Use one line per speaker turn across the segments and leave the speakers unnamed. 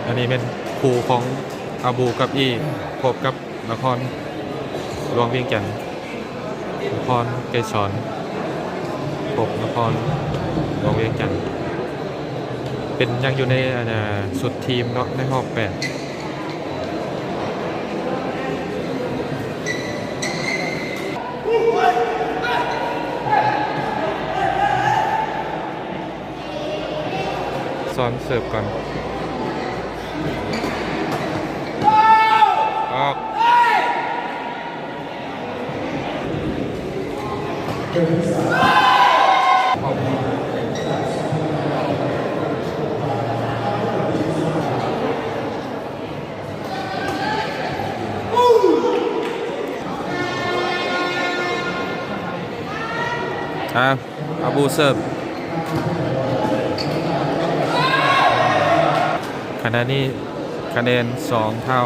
อันนี้เป็นครูของอาบูกับอีพบกับนครหลวงเวียงจันทร์นครไกรสอนพบนครหลวงเวียงจันทร์เป็นยังอยู่ในสุดทีมเนาะในรอบ8ซ้อนเสิร์ฟก่อนออกอาบูเสิร์ฟขณะนี้คะแนน2 เท่า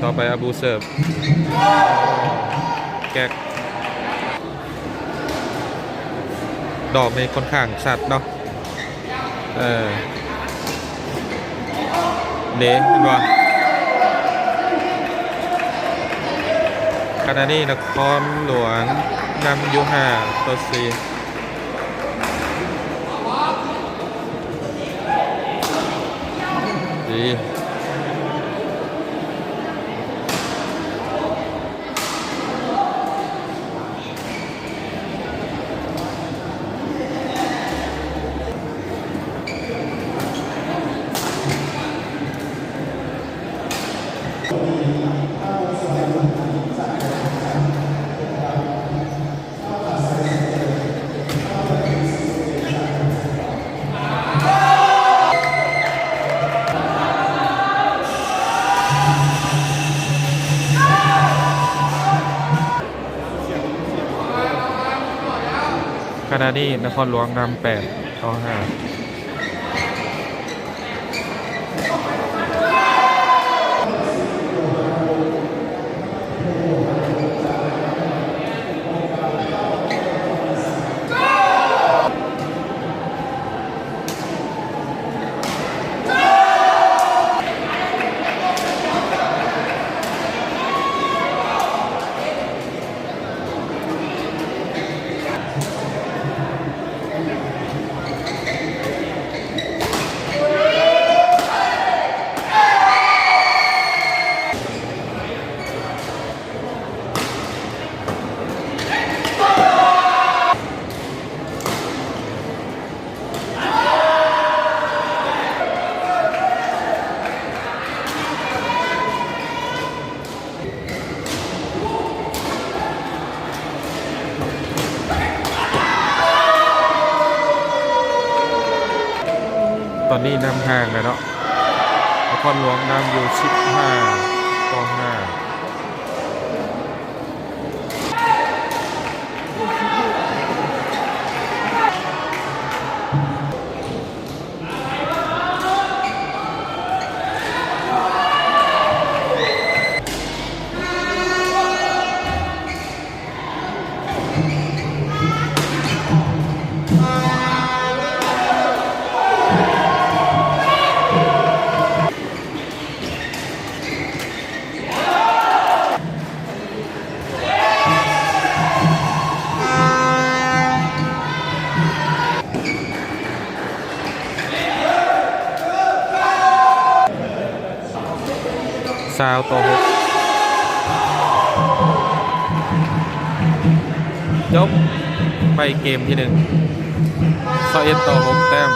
ต่อไปอาบูเสิร์ฟแก๊กดอกในค่อนข้างชัดเนาะเด็กเห็นว่าขณะนี้นครหลวงนำอยู่5-4ดีขณะนี้นครหลวงนำ8-5ตอนนี้นำห่างเลยเนาะนครหลวงนำอยู่15-520-6จบไปเกมที่121-6 แต้ม